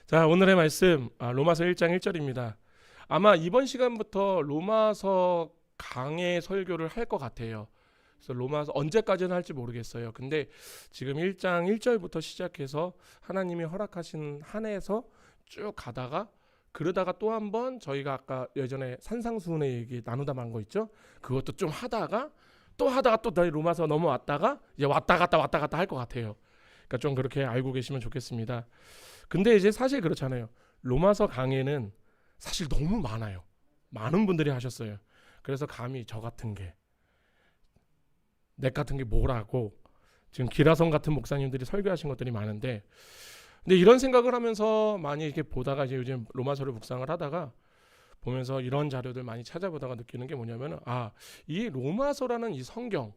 자, 오늘의 말씀 로마서 1장 1절입니다. 아마 이번 시간부터 로마서 강의 설교를 할 것 같아요. 그래서 로마서 언제까지는 할지 모르겠어요. 근데 지금 1장 1절부터 시작해서 하나님이 허락하신 한 해에서 쭉 가다가 그러다가 또 한 번 저희가 아까 예전에 산상수훈의 얘기 나누다 만 거 있죠? 그것도 좀 하다가 또 다시 로마서 넘어왔다가 이제 왔다 갔다 할 것 같아요. 그러니까 좀 그렇게 알고 계시면 좋겠습니다. 근데 이제 사실 그렇잖아요. 로마서 강의는 사실 너무 많아요. 많은 분들이 하셨어요. 그래서 감히 저 같은 게, 내 같은 게 뭐라고 지금 기라성 같은 목사님들이 설교하신 것들이 많은데, 근데 이런 생각을 하면서 많이 이렇게 보다가 이제 요즘 로마서를 묵상을 하다가 보면서 이런 자료들 많이 찾아보다가 느끼는 게 뭐냐면은 이 로마서라는 이 성경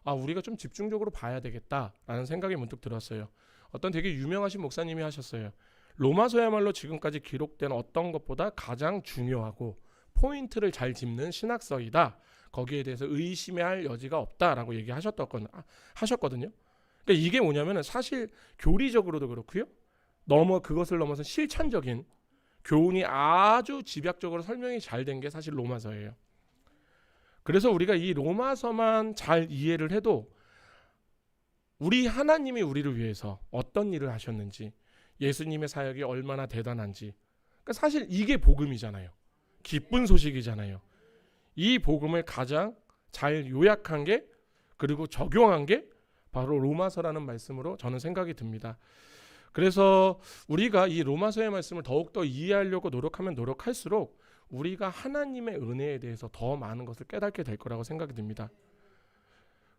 우리가 좀 집중적으로 봐야 되겠다라는 생각이 문득 들었어요. 어떤 되게 유명하신 목사님이 하셨어요. 로마서야말로 지금까지 기록된 어떤 것보다 가장 중요하고 포인트를 잘 짚는 신학서이다. 거기에 대해서 의심해야 할 여지가 없다라고 하셨거든요. 그러니까 이게 뭐냐면은 사실 교리적으로도 그렇고요. 그것을 넘어서 실천적인 교훈이 아주 집약적으로 설명이 잘 된 게 사실 로마서예요. 그래서 우리가 이 로마서만 잘 이해를 해도 우리 하나님이 우리를 위해서 어떤 일을 하셨는지, 예수님의 사역이 얼마나 대단한지, 그러니까 사실 이게 복음이잖아요. 기쁜 소식이잖아요. 이 복음을 가장 잘 요약한 게, 그리고 적용한 게 바로 로마서라는 말씀으로 저는 생각이 듭니다. 그래서 우리가 이 로마서의 말씀을 더욱더 이해하려고 노력하면 노력할수록 우리가 하나님의 은혜에 대해서 더 많은 것을 깨닫게 될 거라고 생각이 듭니다.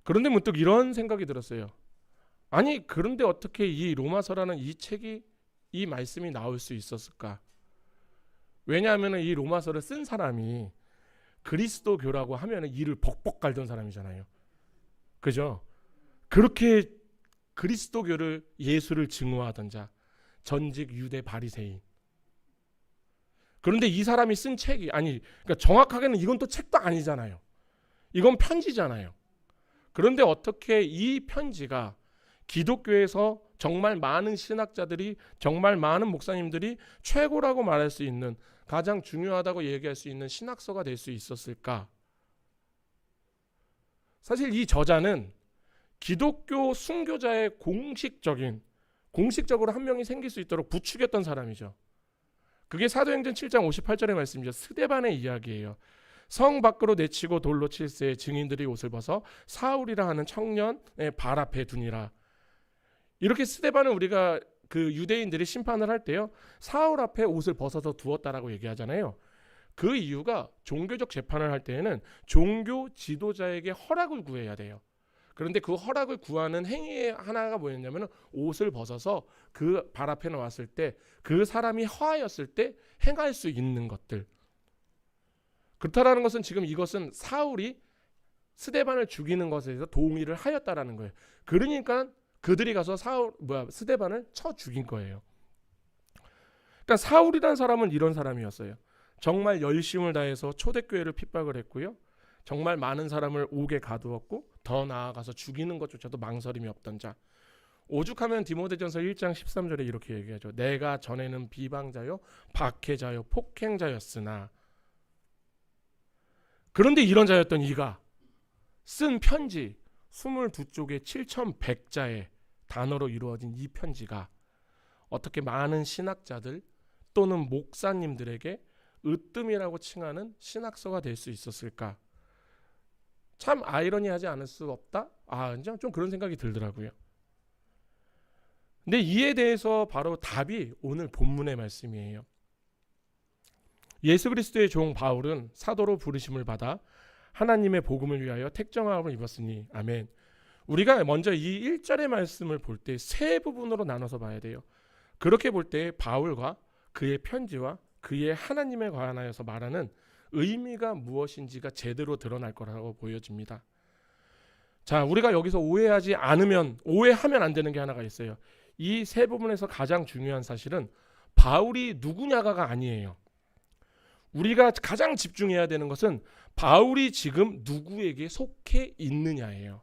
그런데 문득 이런 생각이 들었어요. 아니, 그런데 어떻게 이 로마서라는 이 책이, 이 말씀이 나올 수 있었을까? 왜냐하면 이 로마서를 쓴 사람이 그리스도교라고 하면 이를 벅벅 갈던 사람이잖아요. 그죠? 그렇게 그리스도교를, 예수를 증오하던 자, 전직 유대 바리새인. 그런데 이 사람이 쓴 책이, 그러니까 정확하게는 이건 또 책도 아니잖아요. 이건 편지잖아요. 그런데 어떻게 이 편지가 기독교에서 정말 많은 신학자들이, 정말 많은 목사님들이 최고라고 말할 수 있는, 가장 중요하다고 얘기할 수 있는 신학서가 될 수 있었을까? 사실 이 저자는 기독교 순교자의 공식적으로 한 명이 생길 수 있도록 부추겼던 사람이죠. 그게 사도행전 7장 58절의 말씀이죠. 스데반의 이야기예요. 성 밖으로 내치고 돌로 칠세 증인들이 옷을 벗어 사울이라 하는 청년의 발 앞에 두니라. 이렇게 스데반을 우리가 그 유대인들이 심판을 할 때요, 사울 앞에 옷을 벗어서 두었다라고 얘기하잖아요. 그 이유가 종교적 재판을 할 때에는 종교 지도자에게 허락을 구해야 돼요. 그런데 그 허락을 구하는 행위의 하나가 뭐였냐면 옷을 벗어서 그 발 앞에 나왔을 때 그 사람이 허하였을 때 행할 수 있는 것들. 그렇다라는 것은 지금 이것은 사울이 스데반을 죽이는 것에 대해서 동의를 하였다라는 거예요. 그러니까 그들이 가서 스데반을 쳐 죽인 거예요. 그러니까 사울이라는 사람은 이런 사람이었어요. 정말 열심을 다해서 초대교회를 핍박을 했고요. 정말 많은 사람을 옥에 가두었고 더 나아가서 죽이는 것조차도 망설임이 없던 자. 오죽하면 디모데전서 1장 13절에 이렇게 얘기하죠. 내가 전에는 비방자요, 박해자요, 폭행자였으나. 그런데 이런 자였던 이가 쓴 편지 22쪽에 7100자의 단어로 이루어진 이 편지가 어떻게 많은 신학자들 또는 목사님들에게 으뜸이라고 칭하는 신학서가 될 수 있었을까? 참 아이러니하지 않을 수 없다? 이제 좀 그런 생각이 들더라고요. 근데 이에 대해서 바로 답이 오늘 본문의 말씀이에요. 예수 그리스도의 종 바울은 사도로 부르심을 받아 하나님의 복음을 위하여 택정함을 입었으니. 아멘. 우리가 먼저 이 1절의 말씀을 볼 때 세 부분으로 나눠서 봐야 돼요. 그렇게 볼 때 바울과 그의 편지와 그의 하나님에 관하여서 말하는 의미가 무엇인지가 제대로 드러날 거라고 보여집니다. 자, 우리가 여기서 오해하면 안 되는 게 하나가 있어요. 이 세 부분에서 가장 중요한 사실은 바울이 누구냐가 아니에요. 우리가 가장 집중해야 되는 것은 바울이 지금 누구에게 속해 있느냐예요.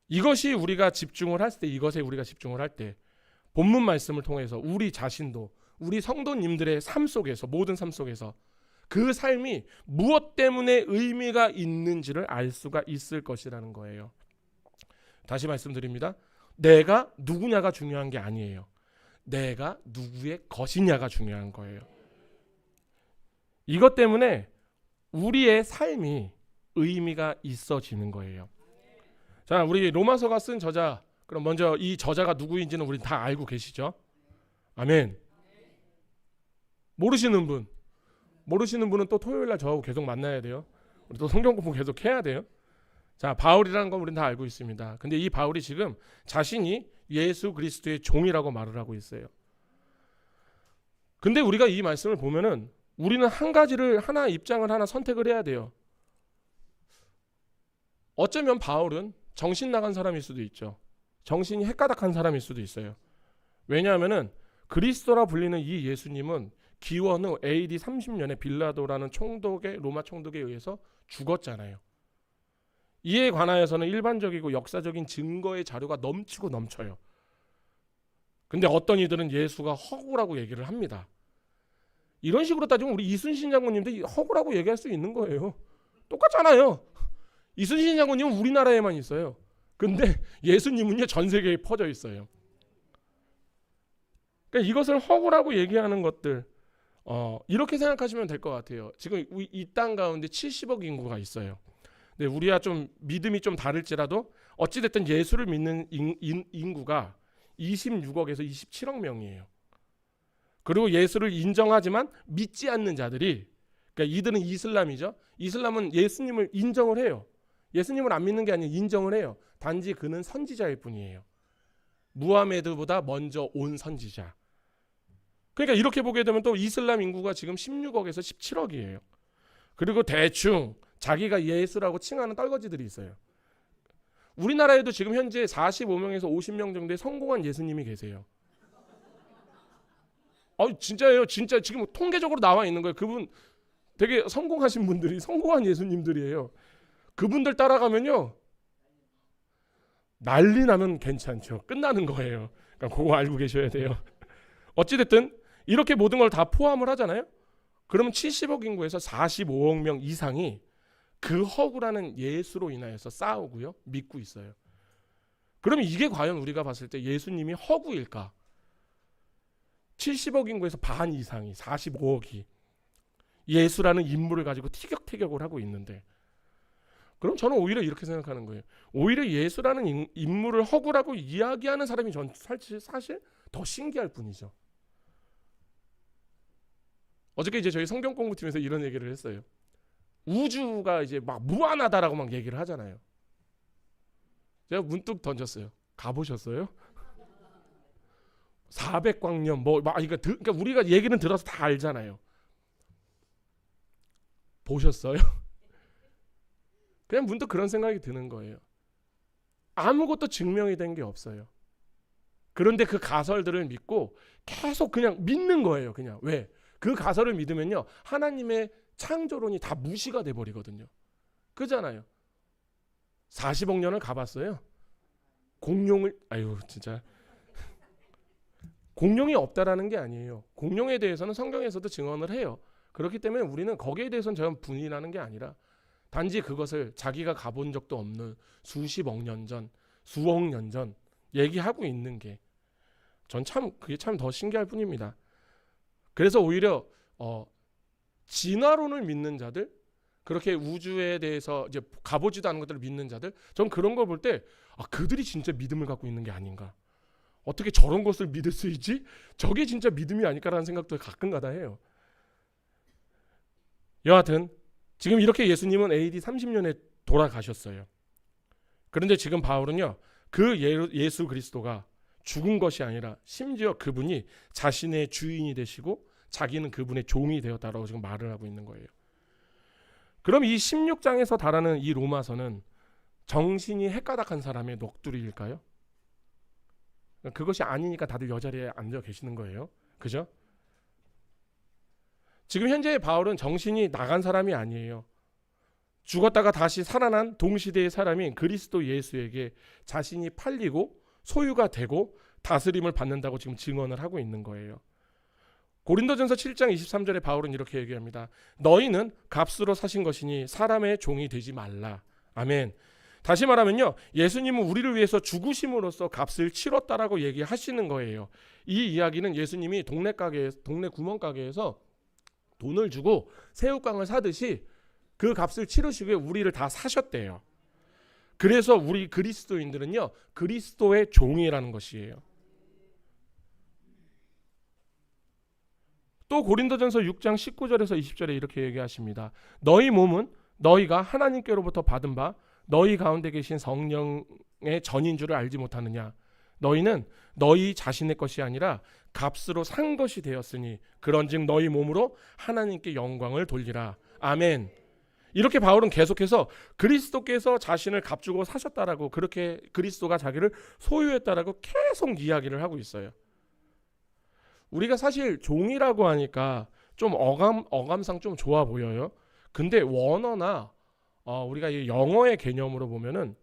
이것이 우리가 집중을 할 때, 본문 말씀을 통해서 우리 자신도 우리 성도님들의 삶 속에서 모든 삶 속에서 그 삶이 무엇 때문에 의미가 있는지를 알 수가 있을 것이라는 거예요. 다시 말씀드립니다. 내가 누구냐가 중요한 게 아니에요. 내가 누구의 것이냐가 중요한 거예요. 이것 때문에 우리의 삶이 의미가 있어지는 거예요. 자, 우리 로마서가 쓴 저자, 그럼 먼저 이 저자가 누구인지는 우리 다 알고 계시죠? 아멘. 모르시는 분은 또 토요일 날 저하고 계속 만나야 돼요. 우리 또 성경 공부 계속 해야 돼요. 자, 바울이라는 건 우리는 다 알고 있습니다. 근데 이 바울이 지금 자신이 예수 그리스도의 종이라고 말을 하고 있어요. 근데 우리가 이 말씀을 보면은 우리는 하나 입장을 하나 선택을 해야 돼요. 어쩌면 바울은 정신 나간 사람일 수도 있죠. 정신이 헷가닥한 사람일 수도 있어요. 왜냐하면은 그리스도라 불리는 이 예수님은 기원 후 AD 30년에 빌라도라는 로마 총독에 의해서 죽었잖아요. 이에 관하여서는 일반적이고 역사적인 증거의 자료가 넘치고 넘쳐요. 근데 어떤 이들은 예수가 허구라고 얘기를 합니다. 이런 식으로 따지면 우리 이순신 장군님도 허구라고 얘기할 수 있는 거예요. 똑같잖아요. 이순신 장군님은 우리나라에만 있어요. 근데 예수님은요 전 세계에 퍼져 있어요. 그러니까 이것을 허구라고 얘기하는 것들 이렇게 생각하시면 될 것 같아요. 지금 이 땅 가운데 70억 인구가 있어요. 근데 우리와 좀 믿음이 좀 다를지라도 어찌됐든 예수를 믿는 인구가 26억에서 27억 명이에요. 그리고 예수를 인정하지만 믿지 않는 자들이, 그러니까 이들은 이슬람이죠. 이슬람은 예수님을 인정을 해요. 예수님을 안 믿는 게 아니라 인정을 해요. 단지 그는 선지자일 뿐이에요. 무하메드보다 먼저 온 선지자. 그러니까 이렇게 보게 되면 또 이슬람 인구가 지금 16억에서 17억이에요. 그리고 대충 자기가 예수라고 칭하는 떨거지들이 있어요. 우리나라에도 지금 현재 45명에서 50명 정도의 성공한 예수님이 계세요. 진짜예요. 진짜 지금 통계적으로 나와 있는 거예요. 그분 되게 성공하신 분들이 성공한 예수님들이에요. 그분들 따라가면요 난리 나면 괜찮죠. 끝나는 거예요. 그러니까 그거 알고 계셔야 돼요. 어찌됐든 이렇게 모든 걸 다 포함을 하잖아요. 그러면 70억 인구에서 45억 명 이상이 그 허구라는 예수로 인하여서 싸우고요 믿고 있어요. 그러면 이게 과연 우리가 봤을 때 예수님이 허구일까? 70억 인구에서 반 이상이 45억이 예수라는 인물을 가지고 티격태격을 하고 있는데, 그럼 저는 오히려 이렇게 생각하는 거예요. 오히려 예수라는 인물을 허구라고 이야기하는 사람이 전 사실 더 신기할 뿐이죠. 어저께 이제 저희 성경 공부팀에서 이런 얘기를 했어요. 우주가 이제 막 무한하다라고 막 얘기를 하잖아요. 제가 문득 던졌어요. 가보셨어요? 400광년 그러니까 우리가 얘기는 들어서 다 알잖아요. 보셨어요? 그냥 문득 그런 생각이 드는 거예요. 아무것도 증명이 된 게 없어요. 그런데 그 가설들을 믿고 계속 그냥 믿는 거예요. 그냥 왜? 그 가설을 믿으면요 하나님의 창조론이 다 무시가 돼 버리거든요. 그잖아요. 40억 년을 가봤어요. 공룡이 없다라는 게 아니에요. 공룡에 대해서는 성경에서도 증언을 해요. 그렇기 때문에 우리는 거기에 대해서는 전혀 분이라는 게 아니라 단지 그것을 자기가 가본 적도 없는 수십억 년 전, 수억 년 전 얘기하고 있는 게 전 그게 참 더 신기할 뿐입니다. 그래서 오히려 진화론을 믿는 자들, 그렇게 우주에 대해서 이제 가보지도 않은 것들을 믿는 자들, 전 그런 걸 볼 때 그들이 진짜 믿음을 갖고 있는 게 아닌가. 어떻게 저런 것을 믿을 수 있지? 저게 진짜 믿음이 아닐까라는 생각도 가끔가다 해요. 여하튼 지금 이렇게 예수님은 AD 30년에 돌아가셨어요. 그런데 지금 바울은요 그 예수 그리스도가 죽은 것이 아니라 심지어 그분이 자신의 주인이 되시고 자기는 그분의 종이 되었다라고 지금 말을 하고 있는 거예요. 그럼 이 16장에서 달하는 이 로마서는 정신이 헷가닥한 사람의 넋두리일까요? 그것이 아니니까 다들 여자리에 앉아 계시는 거예요. 그죠? 지금 현재 바울은 정신이 나간 사람이 아니에요. 죽었다가 다시 살아난 동시대의 사람인 그리스도 예수에게 자신이 팔리고 소유가 되고 다스림을 받는다고 지금 증언을 하고 있는 거예요. 고린도전서 7장 23절에 바울은 이렇게 얘기합니다. 너희는 값으로 사신 것이니 사람의 종이 되지 말라. 아멘. 다시 말하면요, 예수님은 우리를 위해서 죽으심으로써 값을 치렀다라고 얘기하시는 거예요. 이 이야기는 예수님이 동네 구멍가게에서 돈을 주고 새우깡을 사듯이 그 값을 치르시기 위해 우리를 다 사셨대요. 그래서 우리 그리스도인들은요, 그리스도의 종이라는 것이에요. 또 고린도전서 6장 19절에서 20절에 이렇게 얘기하십니다. 너희 몸은 너희가 하나님께로부터 받은 바 너희 가운데 계신 성령의 전인 줄을 알지 못하느냐. 너희는 너희 자신의 것이 아니라 값으로 산 것이 되었으니 그런즉 너희 몸으로 하나님께 영광을 돌리라. 아멘. 이렇게 바울은 계속해서 그리스도께서 자신을 값주고 사셨다라고, 그렇게 그리스도가 자기를 소유했다라고 계속 이야기를 하고 있어요. 우리가 사실 종이라고 하니까 좀 어감상 좀 좋아 보여요. 근데 원어나 우리가 이 영어의 개념으로 보면은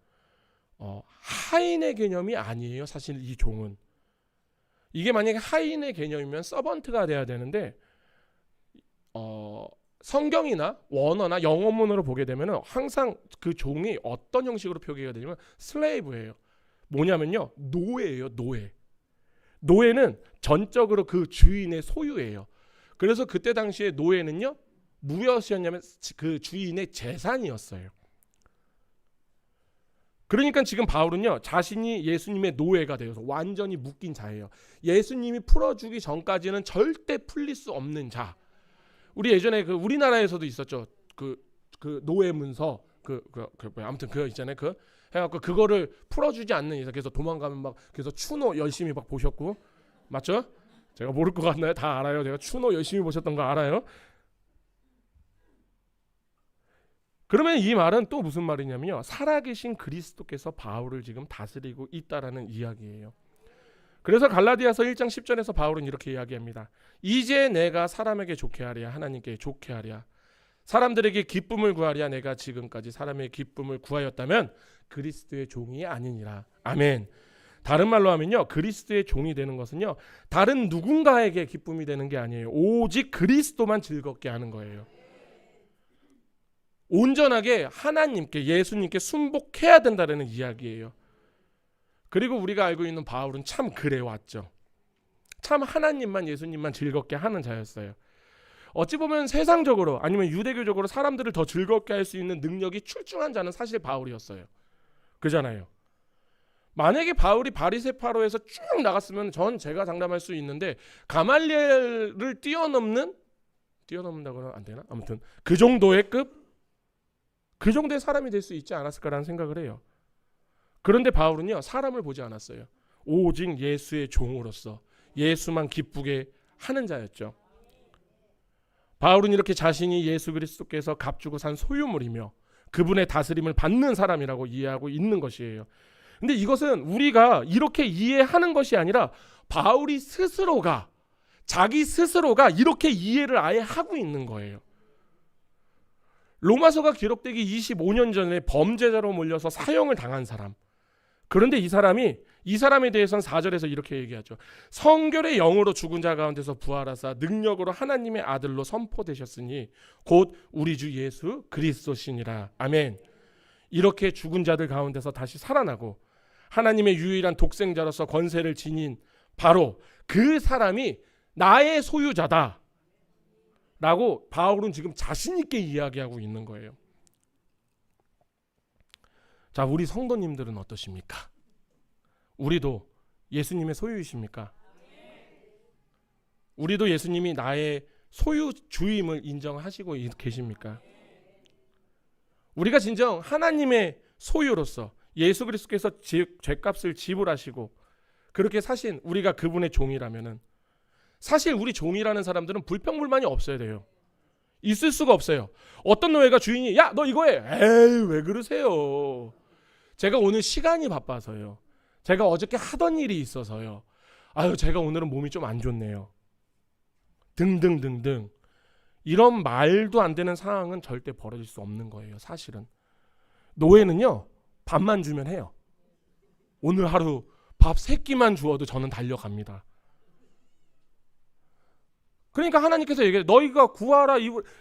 하인의 개념이 아니에요. 사실 이 종은. 이게 만약에 하인의 개념이면 서번트가 돼야 되는데 성경이나 원어나 영어문으로 보게 되면은 항상 그 종이 어떤 형식으로 표기가 되냐면 슬레이브예요. 뭐냐면요, 노예예요. 노예는 전적으로 그 주인의 소유예요. 그래서 그때 당시에 노예는요, 무엇이었냐면 그 주인의 재산이었어요. 그러니까 지금 바울은요, 자신이 예수님의 노예가 되어서 완전히 묶인 자예요. 예수님이 풀어주기 전까지는 절대 풀릴 수 없는 자. 우리 예전에 그 우리나라에서도 있었죠. 그 노예 문서 아무튼 그거 있잖아요. 그 해갖고 그거를 풀어주지 않는 이상 그래서 도망가면 막 그래서 추노 열심히 막 보셨고, 맞죠? 제가 모를 것 같나요? 다 알아요. 제가 추노 열심히 보셨던 거 알아요. 그러면 이 말은 또 무슨 말이냐면요, 살아계신 그리스도께서 바울을 지금 다스리고 있다라는 이야기예요. 그래서 갈라디아서 1장 10절에서 바울은 이렇게 이야기합니다. 이제 내가 사람에게 좋게 하랴 하나님께 좋게 하랴, 사람들에게 기쁨을 구하랴 내가 지금까지 사람의 기쁨을 구하였다면 그리스도의 종이 아니니라. 아멘. 다른 말로 하면요, 그리스도의 종이 되는 것은요, 다른 누군가에게 기쁨이 되는 게 아니에요. 오직 그리스도만 즐겁게 하는 거예요. 온전하게 하나님께, 예수님께 순복해야 된다는 이야기예요. 그리고 우리가 알고 있는 바울은 참 그래 왔죠. 참 하나님만, 예수님만 즐겁게 하는 자였어요. 어찌 보면 세상적으로 아니면 유대교적으로 사람들을 더 즐겁게 할 수 있는 능력이 출중한 자는 사실 바울이었어요. 그잖아요. 만약에 바울이 바리새파로에서 쭉 나갔으면 전 제가 장담할 수 있는데 가말리엘을 뛰어넘는다고 하면 안 되나? 아무튼 그 정도의 그 정도의 사람이 될 수 있지 않았을까라는 생각을 해요. 그런데 바울은요, 사람을 보지 않았어요. 오직 예수의 종으로서 예수만 기쁘게 하는 자였죠. 바울은 이렇게 자신이 예수 그리스도께서 값주고 산 소유물이며 그분의 다스림을 받는 사람이라고 이해하고 있는 것이에요. 근데 이것은 우리가 이렇게 이해하는 것이 아니라 바울이 스스로가, 자기 스스로가 이렇게 이해를 아예 하고 있는 거예요. 로마서가 기록되기 25년 전에 범죄자로 몰려서 사형을 당한 사람. 그런데 이 사람에 대해서는 4절에서 이렇게 얘기하죠. 성결의 영으로 죽은 자 가운데서 부활하사 능력으로 하나님의 아들로 선포되셨으니 곧 우리 주 예수 그리스도시니라. 아멘. 이렇게 죽은 자들 가운데서 다시 살아나고 하나님의 유일한 독생자로서 권세를 지닌 바로 그 사람이 나의 소유자다 라고 바울은 지금 자신 있게 이야기하고 있는 거예요. 자, 우리 성도님들은 어떠십니까? 우리도 예수님의 소유이십니까? 우리도 예수님이 나의 소유주임을 인정하시고 계십니까? 우리가 진정 하나님의 소유로서 예수 그리스도께서 죄값을 지불하시고 그렇게 사신 우리가 그분의 종이라면은, 사실 우리 종이라는 사람들은 불평불만이 없어야 돼요. 있을 수가 없어요. 어떤 노예가 주인이 야 너 이거 해. 에이 왜 그러세요. 제가 오늘 시간이 바빠서요. 제가 어저께 하던 일이 있어서요. 아유 제가 오늘은 몸이 좀 안 좋네요. 등등등등. 이런 말도 안 되는 상황은 절대 벌어질 수 없는 거예요. 사실은. 노예는요 밥만 주면 해요. 오늘 하루 밥 3끼만 주어도 저는 달려갑니다. 그러니까 하나님께서 얘기해요. 너희가 구하라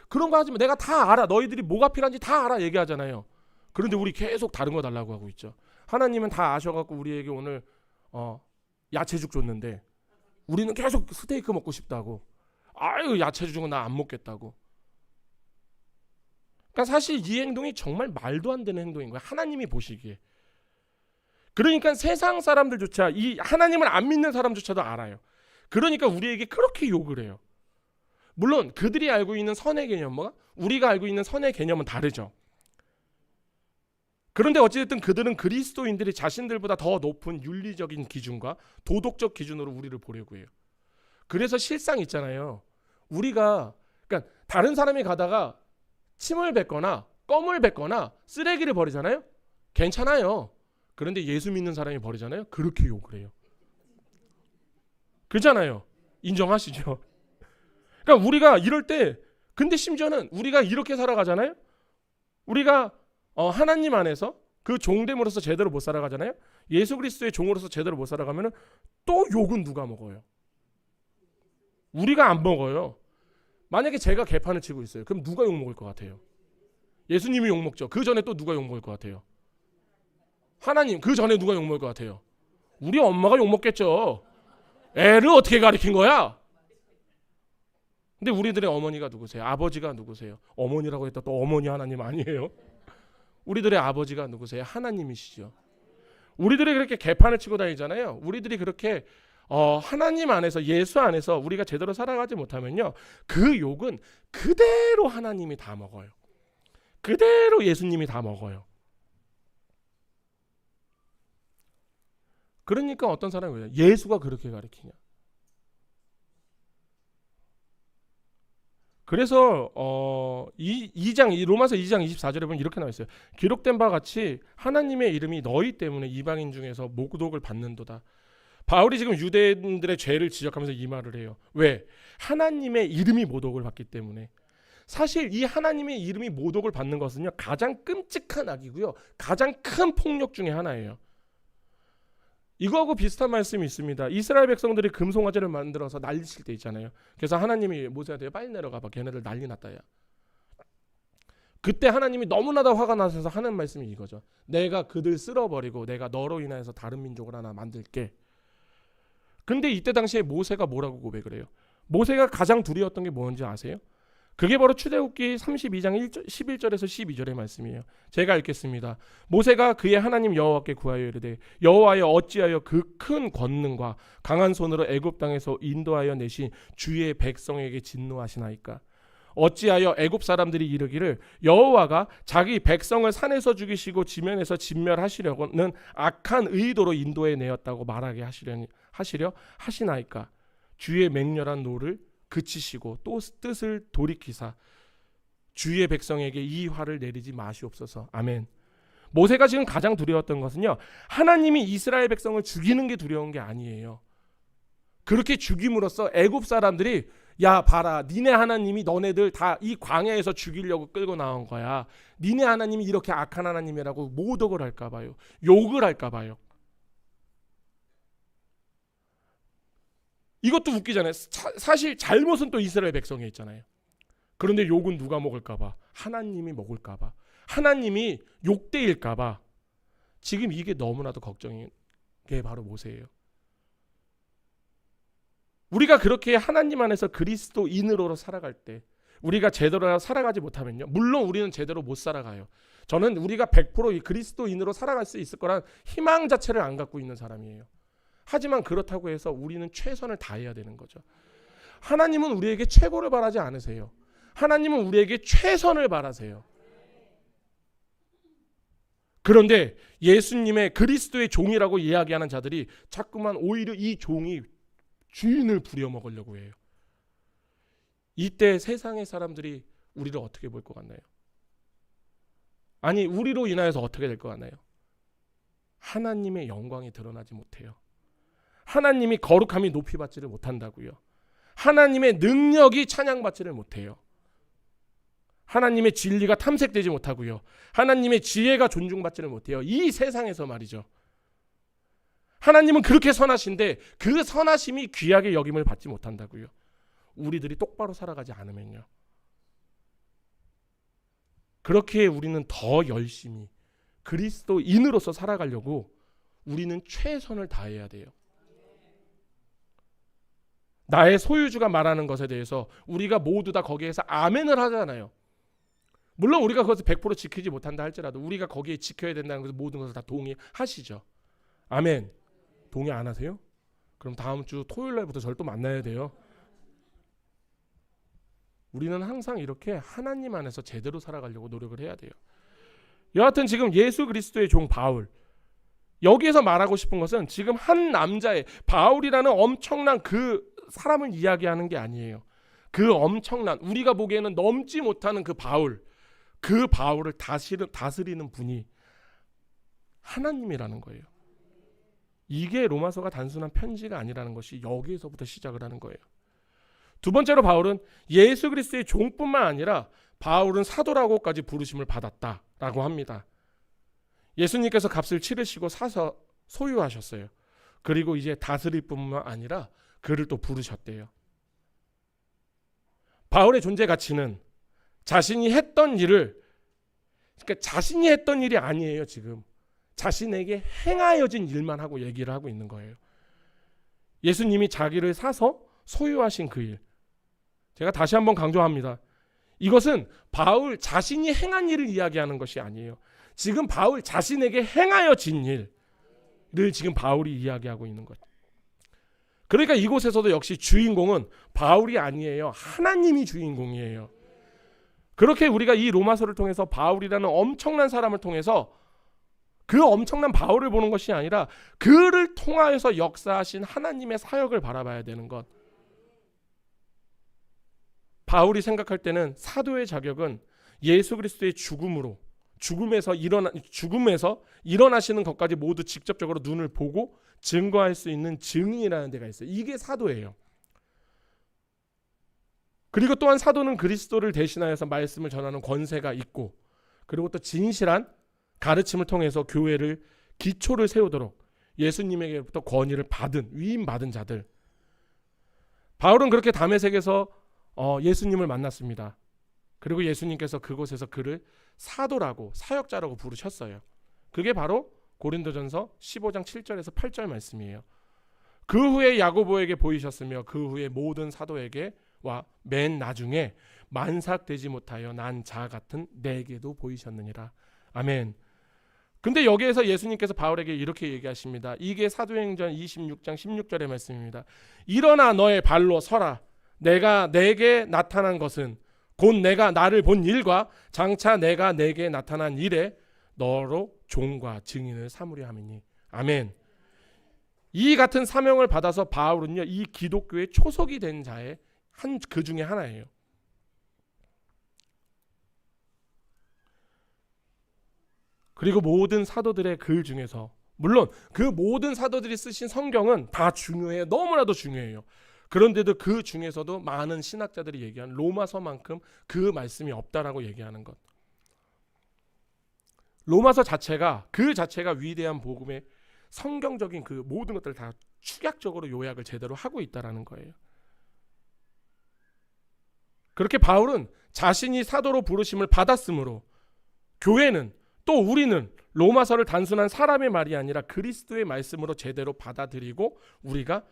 그런 거 하지 마. 내가 다 알아. 너희들이 뭐가 필요한지 다 알아 얘기하잖아요. 그런데 우리 계속 다른 거 달라고 하고 있죠. 하나님은 다 아셔갖고 우리에게 오늘 야채죽 줬는데 우리는 계속 스테이크 먹고 싶다고. 아유 야채죽은 나 안 먹겠다고. 그러니까 사실 이 행동이 정말 말도 안 되는 행동인 거예요. 하나님이 보시기에. 그러니까 세상 사람들조차 이 하나님을 안 믿는 사람조차도 알아요. 그러니까 우리에게 그렇게 욕을 해요. 물론 그들이 알고 있는 선의 개념과 우리가 알고 있는 선의 개념은 다르죠. 그런데 어찌됐든 그들은 그리스도인들이 자신들보다 더 높은 윤리적인 기준과 도덕적 기준으로 우리를 보려고 해요. 그래서 실상 있잖아요. 우리가 그러니까 다른 사람이 가다가 침을 뱉거나 껌을 뱉거나 쓰레기를 버리잖아요. 괜찮아요. 그런데 예수 믿는 사람이 버리잖아요. 그렇게 욕을 해요. 그렇잖아요. 인정하시죠? 그러니까 우리가 이럴 때 근데 심지어는 우리가 이렇게 살아가잖아요. 우리가 하나님 안에서 그 종됨으로써 제대로 못 살아가잖아요. 예수 그리스도의 종으로서 제대로 못 살아가면 또 욕은 누가 먹어요? 우리가 안 먹어요. 만약에 제가 개판을 치고 있어요. 그럼 누가 욕 먹을 것 같아요? 예수님이 욕 먹죠. 그 전에 또 누가 욕 먹을 것 같아요? 하나님. 그 전에 누가 욕 먹을 것 같아요? 우리 엄마가 욕 먹겠죠. 애를 어떻게 가르친 거야? 근데 우리들의 어머니가 누구세요? 아버지가 누구세요? 어머니라고 했다 또 어머니 하나님 아니에요? 우리들의 아버지가 누구세요? 하나님이시죠. 우리들이 그렇게 개판을 치고 다니잖아요. 우리들이 그렇게 하나님 안에서 예수 안에서 우리가 제대로 살아가지 못하면요. 그 욕은 그대로 하나님이 다 먹어요. 그대로 예수님이 다 먹어요. 그러니까 어떤 사람이 그래요. 예수가 그렇게 가르치냐. 그래서 로마서 2장 24절에 보면 이렇게 나와 있어요. 기록된 바와 같이 하나님의 이름이 너희 때문에 이방인 중에서 모독을 받는도다. 바울이 지금 유대인들의 죄를 지적하면서 이 말을 해요. 왜? 하나님의 이름이 모독을 받기 때문에. 사실 이 하나님의 이름이 모독을 받는 것은요. 가장 끔찍한 악이고요. 가장 큰 폭력 중에 하나예요. 이거하고 비슷한 말씀이 있습니다. 이스라엘 백성들이 금송아지를 만들어서 날리실 때 있잖아요. 그래서 하나님이 모세한테 빨리 내려가봐. 걔네들 난리 났다 야. 그때 하나님이 너무나도 화가 나셔서 하는 말씀이 이거죠. 내가 그들 쓸어버리고 내가 너로 인해서 다른 민족을 하나 만들게. 근데 이때 당시에 모세가 뭐라고 고백을 해요? 모세가 가장 두려웠던 게 뭔지 아세요? 그게 바로 출애굽기 32장 11절에서 12절의 말씀이에요. 제가 읽겠습니다. 모세가 그의 하나님 여호와께 구하여 이르되 여호와여 어찌하여 그 큰 권능과 강한 손으로 애굽 땅에서 인도하여 내신 주의 백성에게 진노하시나이까. 어찌하여 애굽 사람들이 이르기를 여호와가 자기 백성을 산에서 죽이시고 지면에서 진멸하시려고는 악한 의도로 인도해 내었다고 말하게 하시려 하시나이까. 주의 맹렬한 노를 그치시고 또 뜻을 돌이키사 주의 백성에게 이 화를 내리지 마시옵소서. 아멘. 모세가 지금 가장 두려웠던 것은요. 하나님이 이스라엘 백성을 죽이는 게 두려운 게 아니에요. 그렇게 죽임으로써 애굽 사람들이 야 봐라 니네 하나님이 너네들 다 이 광야에서 죽이려고 끌고 나온 거야. 니네 하나님이 이렇게 악한 하나님이라고 모독을 할까 봐요. 욕을 할까 봐요. 이것도 웃기잖아요. 사실 잘못은 또 이스라엘 백성에 있잖아요. 그런데 욕은 누가 먹을까 봐. 하나님이 먹을까 봐. 하나님이 욕대일까 봐. 지금 이게 너무나도 걱정인 게 바로 모세예요. 우리가 그렇게 하나님 안에서 그리스도인으로 살아갈 때 우리가 제대로 살아가지 못하면요. 물론 우리는 제대로 못 살아가요. 저는 우리가 100% 그리스도인으로 살아갈 수 있을 거란 희망 자체를 안 갖고 있는 사람이에요. 하지만 그렇다고 해서 우리는 최선을 다해야 되는 거죠. 하나님은 우리에게 최고를 바라지 않으세요. 하나님은 우리에게 최선을 바라세요. 그런데 예수님의 그리스도의 종이라고 이야기하는 자들이 자꾸만 오히려 이 종이 주인을 부려먹으려고 해요. 이때 세상의 사람들이 우리를 어떻게 볼 것 같나요? 아니 우리로 인하여서 어떻게 될 것 같나요? 하나님의 영광이 드러나지 못해요. 하나님이 거룩함이 높이받지를 못한다고요. 하나님의 능력이 찬양받지를 못해요. 하나님의 진리가 탐색되지 못하고요. 하나님의 지혜가 존중받지를 못해요. 이 세상에서 말이죠. 하나님은 그렇게 선하신데 그 선하심이 귀하게 여김을 받지 못한다고요. 우리들이 똑바로 살아가지 않으면요. 그렇게 우리는 더 열심히 그리스도인으로서 살아가려고 우리는 최선을 다해야 돼요. 나의 소유주가 말하는 것에 대해서 우리가 모두 다 거기에서 아멘을 하잖아요. 물론 우리가 그것을 100% 지키지 못한다 할지라도 우리가 거기에 지켜야 된다는 것을 모든 것을 다 동의하시죠. 아멘. 동의 안 하세요? 그럼 다음 주 토요일 날부터 저를 또 만나야 돼요. 우리는 항상 이렇게 하나님 안에서 제대로 살아가려고 노력을 해야 돼요. 여하튼 지금 예수 그리스도의 종 바울, 여기에서 말하고 싶은 것은 지금 한 남자의 바울이라는 엄청난 그 사람을 이야기하는 게 아니에요. 그 엄청난 우리가 보기에는 넘지 못하는 그 바울을 다스리는 분이 하나님이라는 거예요. 이게 로마서가 단순한 편지가 아니라는 것이 여기에서부터 시작을 하는 거예요. 두 번째로 바울은 예수 그리스도의 종뿐만 아니라 바울은 사도라고까지 부르심을 받았다라고 합니다. 예수님께서 값을 치르시고 사서 소유하셨어요. 그리고 이제 다스릴 뿐만 아니라 그를 또 부르셨대요. 바울의 존재 가치는 자신이 했던 일을, 그러니까 자신이 했던 일이 아니에요. 지금 자신에게 행하여진 일만 하고 얘기를 하고 있는 거예요. 예수님이 자기를 사서 소유하신 그 일. 제가 다시 한번 강조합니다. 이것은 바울 자신이 행한 일을 이야기하는 것이 아니에요. 지금 바울 자신에게 행하여진 일을 지금 바울이 이야기하고 있는 것. 그러니까 이곳에서도 역시 주인공은 바울이 아니에요. 하나님이 주인공이에요. 그렇게 우리가 이 로마서를 통해서 바울이라는 엄청난 사람을 통해서 그 엄청난 바울을 보는 것이 아니라 그를 통하여서 역사하신 하나님의 사역을 바라봐야 되는 것. 바울이 생각할 때는 사도의 자격은 예수 그리스도의 죽음에서 일어나시는 것까지 모두 직접적으로 눈을 보고 증거할 수 있는 증인이라는 데가 있어요. 이게 사도예요. 그리고 또한 사도는 그리스도를 대신하여서 말씀을 전하는 권세가 있고, 그리고 또 진실한 가르침을 통해서 교회를 기초를 세우도록 예수님에게부터 권위를 받은, 위임받은 자들. 바울은 그렇게 다메섹에서 예수님을 만났습니다. 그리고 예수님께서 그곳에서 그를 사도라고, 사역자라고 부르셨어요. 그게 바로 고린도전서 15장 7절에서 8절 말씀이에요. 그 후에 야고보에게 보이셨으며 그 후에 모든 사도에게와 맨 나중에 만삭되지 못하여 난 자 같은 내게도 보이셨느니라. 아멘. 근데 여기에서 예수님께서 바울에게 이렇게 얘기하십니다. 이게 사도행전 26장 16절의 말씀입니다. 일어나 너의 발로 서라. 내가 내게 나타난 것은 곧 내가 나를 본 일과 장차 내가 내게 나타난 일에 너로 종과 증인을 삼으려 함이니. 아멘. 이 같은 사명을 받아서 바울은요, 이 기독교의 초석이 된 자의 그 중에 하나예요. 그리고 모든 사도들의 글 중에서, 물론 그 모든 사도들이 쓰신 성경은 다 중요해요. 너무나도 중요해요. 그런데도 그 중에서도 많은 신학자들이 얘기한 로마서만큼 그 말씀이 없다라고 얘기하는 것. 로마서 자체가 위대한 복음의 성경적인 그 모든 것들을 다 축약적으로 요약을 제대로 하고 있다라는 거예요. 그렇게 바울은 자신이 사도로 부르심을 받았으므로 교회는, 또 우리는 로마서를 단순한 사람의 말이 아니라 그리스도의 말씀으로 제대로 받아들이고 우리가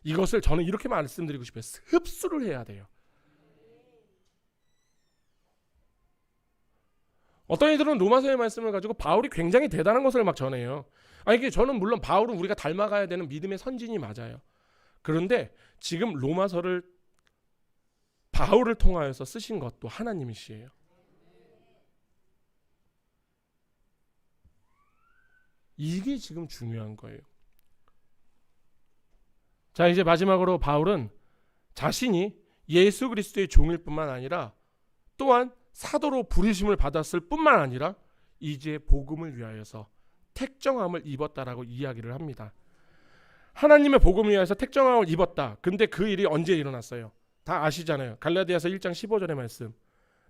이것을, 저는 이렇게 말씀드리고 싶어요. 흡수를 해야 돼요. 어떤 이들은 로마서의 말씀을 가지고 바울이 굉장히 대단한 것을 막 전해요. 이게 저는 물론 바울은 우리가 닮아가야 되는 믿음의 선진이 맞아요. 그런데 지금 로마서를 바울을 통하여서 쓰신 것도 하나님이시에요. 이게 지금 중요한 거예요. 자, 이제 마지막으로 바울은 자신이 예수 그리스도의 종일 뿐만 아니라 또한 사도로 부르심을 받았을 뿐만 아니라 이제 복음을 위하여서 택정함을 입었다라고 이야기를 합니다. 하나님의 복음을 위하여서 택정함을 입었다. 근데 그 일이 언제 일어났어요? 다 아시잖아요. 갈라디아서 1장 15절의 말씀.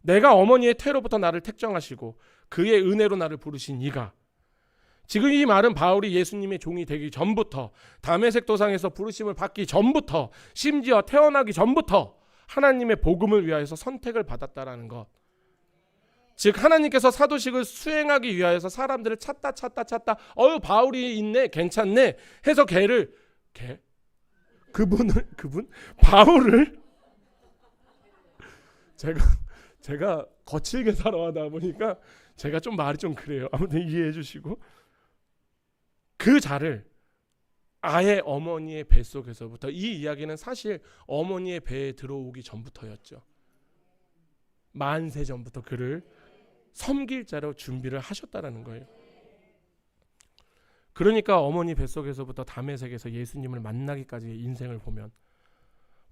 내가 어머니의 태로부터 나를 택정하시고 그의 은혜로 나를 부르신 이가 지금 이 말은 바울이 예수님의 종이 되기 전부터, 다메섹 도상에서 부르심을 받기 전부터, 심지어 태어나기 전부터 하나님의 복음을 위하여서 선택을 받았다라는 것. 즉 하나님께서 사도식을 수행하기 위하여서 사람들을 찾다 바울이 있네, 괜찮네 해서 바울을 제가 거칠게 살아가다 보니까 제가 좀 말이 좀 그래요. 아무튼 이해해 주시고, 그 자를 아예 어머니의 뱃속에서부터, 이 이야기는 사실 어머니의 배에 들어오기 전부터였죠. 만세 전부터 그를 섬길 자로 준비를 하셨다라는 거예요. 그러니까 어머니 뱃속에서부터 다메섹에서 예수님을 만나기까지의 인생을 보면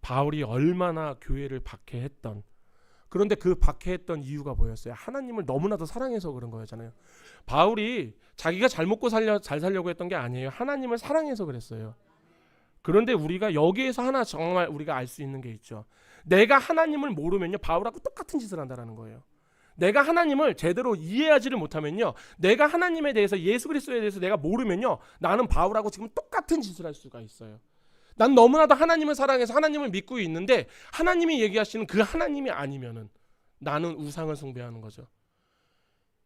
바울이 얼마나 교회를 박해했던, 그런데 그 박해했던 이유가 뭐였어요? 하나님을 너무나도 사랑해서 그런 거였잖아요. 바울이 자기가 잘 먹고 잘 살려고 했던 게 아니에요. 하나님을 사랑해서 그랬어요. 그런데 우리가 여기에서 하나 정말 우리가 알 수 있는 게 있죠. 내가 하나님을 모르면요, 바울하고 똑같은 짓을 한다는 거예요. 내가 하나님을 제대로 이해하지를 못하면요, 내가 하나님에 대해서, 예수 그리스도에 대해서 내가 모르면요, 나는 바울하고 지금 똑같은 짓을 할 수가 있어요. 난 너무나도 하나님을 사랑해서 하나님을 믿고 있는데 하나님이 얘기하시는 그 하나님이 아니면은 나는 우상을 숭배하는 거죠.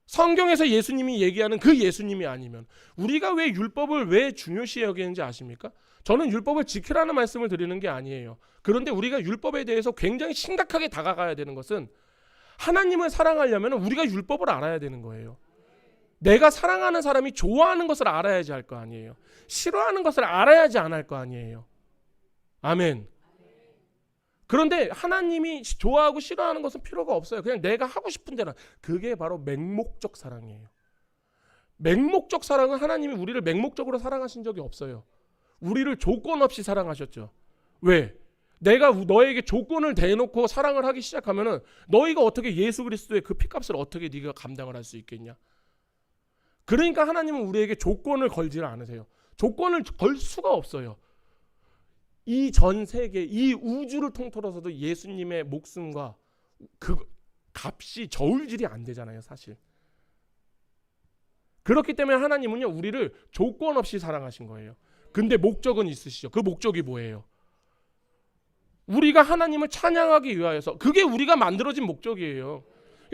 성경에서 예수님이 얘기하는 그 예수님이 아니면, 우리가 왜 율법을 왜 중요시 여기는지 아십니까? 저는 율법을 지키라는 말씀을 드리는 게 아니에요. 그런데 우리가 율법에 대해서 굉장히 심각하게 다가가야 되는 것은, 하나님을 사랑하려면 우리가 율법을 알아야 되는 거예요. 내가 사랑하는 사람이 좋아하는 것을 알아야지 할 거 아니에요. 싫어하는 것을 알아야지 안 할 거 아니에요. 아멘. 그런데 하나님이 좋아하고 싫어하는 것은 필요가 없어요. 그냥 내가 하고 싶은 대로. 그게 바로 맹목적 사랑이에요. 맹목적 사랑은, 하나님이 우리를 맹목적으로 사랑하신 적이 없어요. 우리를 조건 없이 사랑하셨죠. 왜? 내가 너에게 조건을 대놓고 사랑을 하기 시작하면은 너희가 어떻게 예수 그리스도의 그 피값을 어떻게 네가 감당을 할 수 있겠냐? 그러니까 하나님은 우리에게 조건을 걸지를 않으세요. 조건을 걸 수가 없어요. 이 전 세계, 이 우주를 통틀어서도 예수님의 목숨과 그 값이 저울질이 안 되잖아요, 사실. 그렇기 때문에 하나님은요, 우리를 조건 없이 사랑하신 거예요. 근데 목적은 있으시죠. 그 목적이 뭐예요? 우리가 하나님을 찬양하기 위하여서, 그게 우리가 만들어진 목적이에요.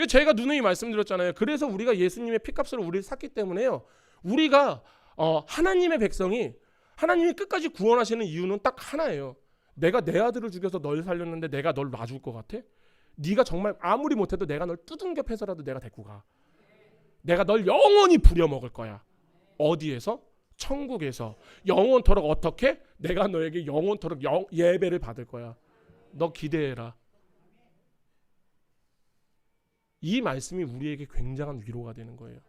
제가 누누이 말씀드렸잖아요. 그래서 우리가 예수님의 피값으로 우리를 샀기 때문에요, 우리가 하나님의 백성이, 하나님이 끝까지 구원하시는 이유는 딱 하나예요. 내가 내 아들을 죽여서 널 살렸는데 내가 널 놔줄 것 같아? 네가 정말 아무리 못해도 내가 널 두둥겨 패서라도 내가 데리고 가. 내가 널 영원히 부려먹을 거야. 어디에서? 천국에서. 영원토록. 어떻게? 내가 너에게 영원토록 예배를 받을 거야. 너 기대해라. 이 말씀이 우리에게 굉장한 위로가 되는 거예요.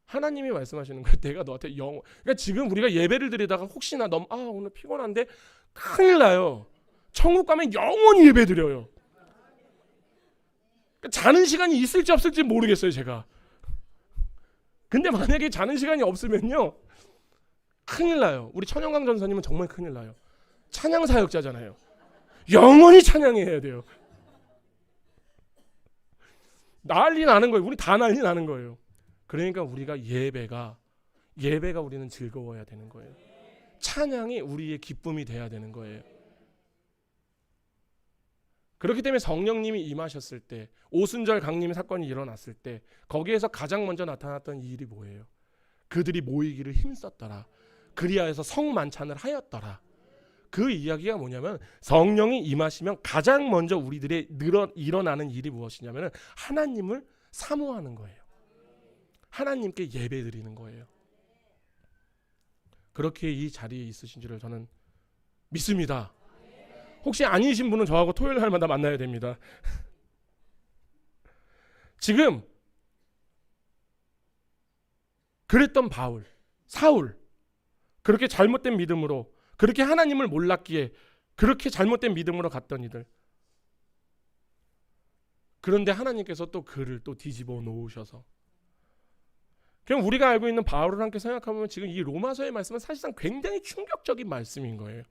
하나님이 말씀하시는 거예요. 내가 너한테 그러니까 지금 우리가 예배를 드리다가 혹시나 오늘 피곤한데, 큰일 나요. 천국 가면 영원히 예배 드려요. 그러니까 자는 시간이 있을지 없을지 모르겠어요, 제가. 근데 만약에 자는 시간이 없으면요, 큰일 나요. 우리 천영강 전사님은 정말 큰일 나요. 찬양 사역자잖아요. 영원히 찬양해야 돼요. 난리 나는 거예요. 우리 다 난리 나는 거예요. 그러니까 우리가 예배가 우리는 즐거워야 되는 거예요. 찬양이 우리의 기쁨이 돼야 되는 거예요. 그렇기 때문에 성령님이 임하셨을 때, 오순절 강림 사건이 일어났을 때 거기에서 가장 먼저 나타났던 이 일이 뭐예요? 그들이 모이기를 힘썼더라. 그리하여서 성만찬을 하였더라. 그 이야기가 뭐냐면, 성령이 임하시면 가장 먼저 우리들의 일어나는 일이 무엇이냐면 하나님을 사모하는 거예요. 하나님께 예배드리는 거예요. 그렇게 이 자리에 있으신 줄을 저는 믿습니다. 혹시 아니신 분은 저하고 토요일 날마다 만나야 됩니다. 지금 그랬던 사울, 그렇게 잘못된 믿음으로, 그렇게 하나님을 몰랐기에 그렇게 잘못된 믿음으로 갔던 이들. 그런데 하나님께서 또 그를 또 뒤집어 놓으셔서, 그럼 우리가 알고 있는 바울을 함께 생각하면 지금 이 로마서의 말씀은 사실상 굉장히 충격적인 말씀인 거예요.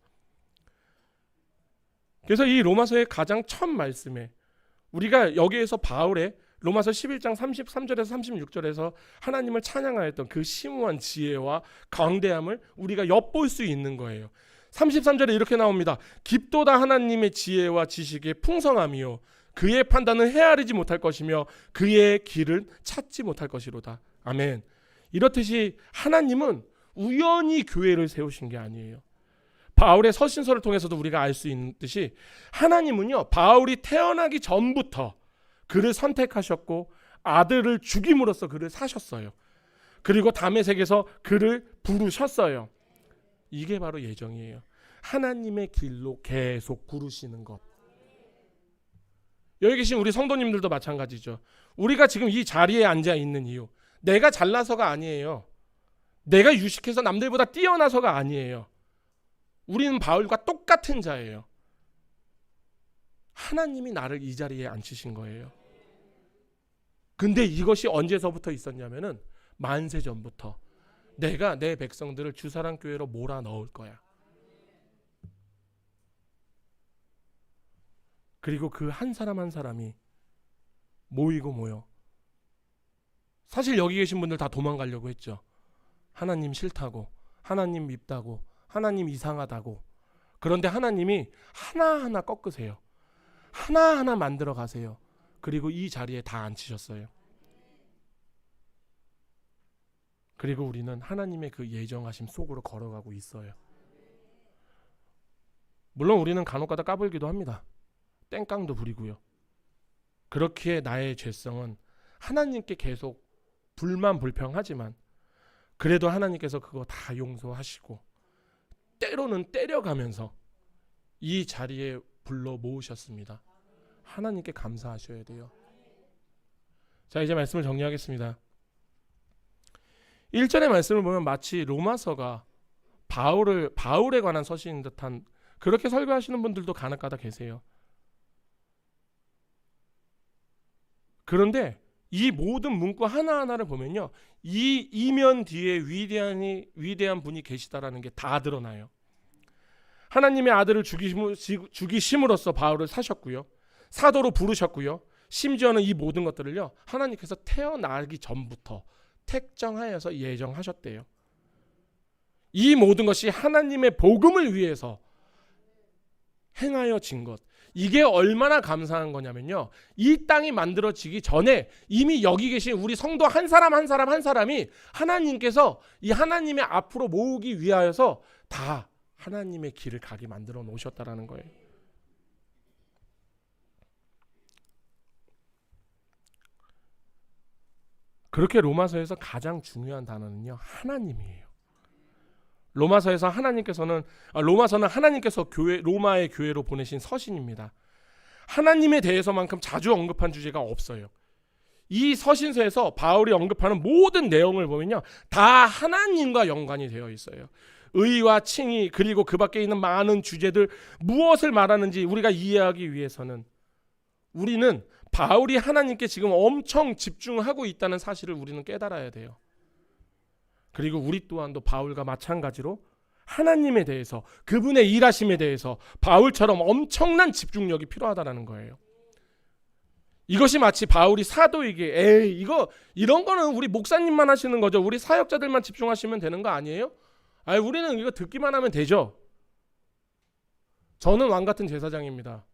그래서 이 로마서의 가장 첫 말씀에 우리가 여기에서 바울의 로마서 11장 33절에서 36절에서 하나님을 찬양하였던 그 심오한 지혜와 광대함을 우리가 엿볼 수 있는 거예요. 33절에 이렇게 나옵니다. 깊도다 하나님의 지혜와 지식의 풍성함이요 그의 판단은 헤아리지 못할 것이며 그의 길을 찾지 못할 것이로다. 아멘. 이렇듯이 하나님은 우연히 교회를 세우신 게 아니에요. 바울의 서신서를 통해서도 우리가 알 수 있듯이 하나님은요, 바울이 태어나기 전부터 그를 선택하셨고 아들을 죽임으로써 그를 사셨어요. 그리고 다메섹에서 그를 부르셨어요. 이게 바로 예정이에요. 하나님의 길로 계속 부르시는 것. 여기 계신 우리 성도님들도 마찬가지죠. 우리가 지금 이 자리에 앉아 있는 이유, 내가 잘나서가 아니에요. 내가 유식해서 남들보다 뛰어나서가 아니에요. 우리는 바울과 똑같은 자예요. 하나님이 나를 이 자리에 앉히신 거예요. 근데 이것이 언제서부터 있었냐면은 만세 전부터 내가 내 백성들을 주사랑교회로 몰아넣을 거야. 그리고 그 한 사람 한 사람이 모이고 모여. 사실 여기 계신 분들 다 도망가려고 했죠. 하나님 싫다고, 하나님 밉다고, 하나님 이상하다고. 그런데 하나님이 하나하나 꺾으세요. 하나하나 만들어 가세요. 그리고 이 자리에 다 앉히셨어요. 그리고 우리는 하나님의 그 예정하심 속으로 걸어가고 있어요. 물론 우리는 간혹가다 까불기도 합니다. 땡깡도 부리고요. 그렇기에 나의 죄성은 하나님께 계속 불만불평하지만 그래도 하나님께서 그거 다 용서하시고 때로는 때려가면서 이 자리에 불러 모으셨습니다. 하나님께 감사하셔야 돼요. 자, 이제 말씀을 정리하겠습니다. 1절의 말씀을 보면 마치 로마서가 바울에 관한 서신인 듯한 그렇게 설교하시는 분들도 간혹가다 계세요. 그런데 이 모든 문구 하나하나를 보면요, 이 이면 뒤에 위대한 분이 계시다라는 게 다 드러나요. 하나님의 아들을 죽이심으로써 바울을 사셨고요, 사도로 부르셨고요, 심지어는 이 모든 것들을요 하나님께서 태어나기 전부터 택정하여서 예정하셨대요. 이 모든 것이 하나님의 복음을 위해서 행하여진 것. 이게 얼마나 감사한 거냐면요, 이 땅이 만들어지기 전에 이미 여기 계신 우리 성도 한 사람 한 사람이 하나님께서 이 하나님의 앞으로 모으기 위하여서 다 하나님의 길을 가게 만들어 놓으셨다라는 거예요. 그렇게 로마서에서 가장 중요한 단어는요, 하나님이에요. 로마서는 하나님께서 로마의 교회로 보내신 서신입니다. 하나님에 대해서만큼 자주 언급한 주제가 없어요. 이 서신서에서 바울이 언급하는 모든 내용을 보면요, 다 하나님과 연관이 되어 있어요. 의와 칭의, 그리고 그 밖에 있는 많은 주제들, 무엇을 말하는지 우리가 이해하기 위해서는 우리는 바울이 하나님께 지금 엄청 집중하고 있다는 사실을 우리는 깨달아야 돼요. 그리고 우리 또한도 바울과 마찬가지로 하나님에 대해서, 그분의 일하심에 대해서 바울처럼 엄청난 집중력이 필요하다는 거예요. 이것이 마치 바울이 사도에게 이런 거는 우리 목사님만 하시는 거죠, 우리 사역자들만 집중하시면 되는 거 아니에요? 우리는 이거 듣기만 하면 되죠. 저는 왕같은 제사장입니다.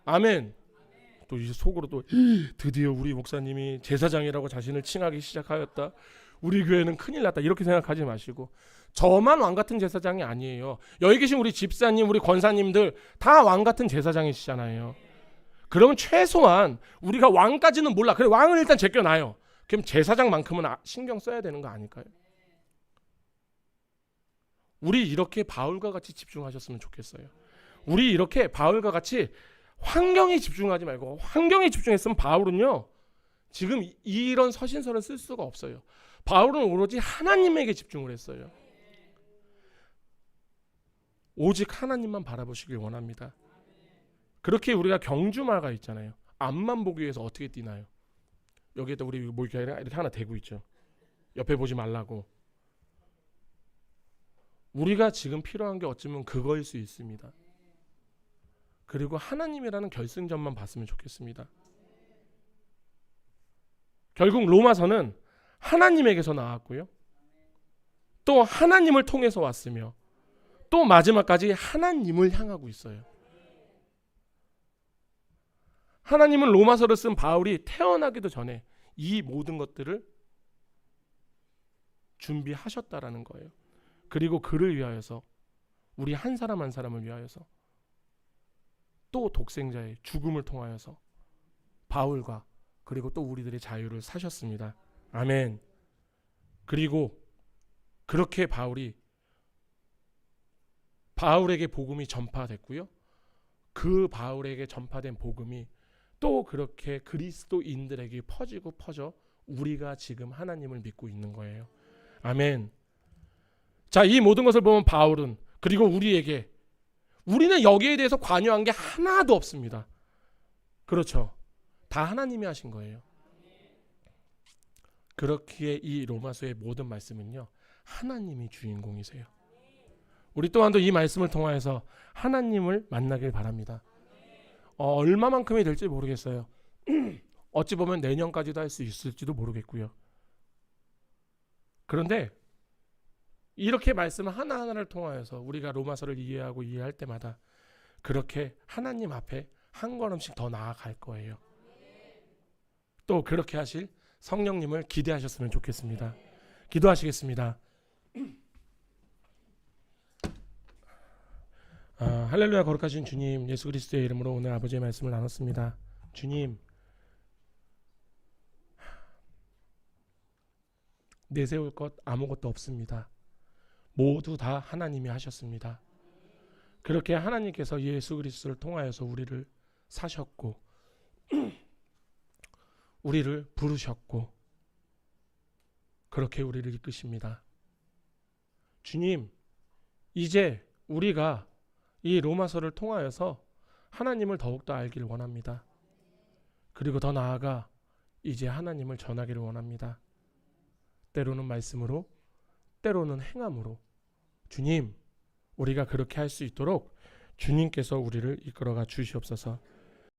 아멘. 또 이제 속으로 또 드디어 우리 목사님이 제사장이라고 자신을 칭하기 시작하였다, 우리 교회는 큰일 났다, 이렇게 생각하지 마시고, 저만 왕같은 제사장이 아니에요. 여기 계신 우리 집사님, 우리 권사님들 다 왕같은 제사장이시잖아요. 그러면 최소한 우리가 왕까지는 몰라, 그래 왕을 일단 제껴놔요. 그럼 제사장만큼은 신경 써야 되는 거 아닐까요? 우리 이렇게 바울과 같이 집중하셨으면 좋겠어요. 우리 이렇게 바울과 같이 환경에 집중하지 말고, 환경에 집중했으면 바울은요 지금 이런 서신서를 쓸 수가 없어요. 바울은 오로지 하나님에게 집중을 했어요. 오직 하나님만 바라보시길 원합니다. 그렇게 우리가 경주마가 있잖아요. 앞만 보기 위해서 어떻게 뛰나요? 여기에다 우리 이렇게 하나 대고 있죠. 옆에 보지 말라고. 우리가 지금 필요한 게 어쩌면 그거일 수 있습니다. 그리고 하나님이라는 결승점만 봤으면 좋겠습니다. 결국 로마서는 하나님에게서 나왔고요. 또 하나님을 통해서 왔으며 또 마지막까지 하나님을 향하고 있어요. 하나님은 로마서를 쓴 바울이 태어나기도 전에 이 모든 것들을 준비하셨다라는 거예요. 그리고 그를 위하여서, 우리 한 사람 한 사람을 위하여서, 또 독생자의 죽음을 통하여서 바울과 그리고 또 우리들의 자유를 사셨습니다. 아멘. 그리고 그렇게 바울에게 복음이 전파됐고요. 그 바울에게 전파된 복음이 또 그렇게 그리스도인들에게 퍼져 우리가 지금 하나님을 믿고 있는 거예요. 아멘. 자, 이 모든 것을 보면 바울은, 그리고 우리는 여기에 대해서 관여한 게 하나도 없습니다. 그렇죠. 다 하나님이 하신 거예요. 그렇기에 이 로마서의 모든 말씀은요, 하나님이 주인공이세요. 우리 또한도 이 말씀을 통하여서 하나님을 만나길 바랍니다. 얼마만큼이 될지 모르겠어요. 어찌 보면 내년까지도 할 수 있을지도 모르겠고요. 그런데 이렇게 말씀을 하나하나를 통하여서 우리가 로마서를 이해하고 이해할 때마다 그렇게 하나님 앞에 한 걸음씩 더 나아갈 거예요. 또 그렇게 하실 성령님을 기대하셨으면 좋겠습니다. 기도하시겠습니다. 할렐루야. 거룩하신 주님, 예수 그리스도의 이름으로 오늘 아버지의 말씀을 나눴습니다. 주님, 내세울 것 아무것도 없습니다. 모두 다 하나님이 하셨습니다. 그렇게 하나님께서 예수 그리스도를 통하여서 우리를 사셨고 우리를 부르셨고 그렇게 우리를 이끄십니다. 주님, 이제 우리가 이 로마서를 통하여서 하나님을 더욱더 알기를 원합니다. 그리고 더 나아가 이제 하나님을 전하기를 원합니다. 때로는 말씀으로, 때로는 행함으로. 주님, 우리가 그렇게 할 수 있도록 주님께서 우리를 이끌어가 주시옵소서.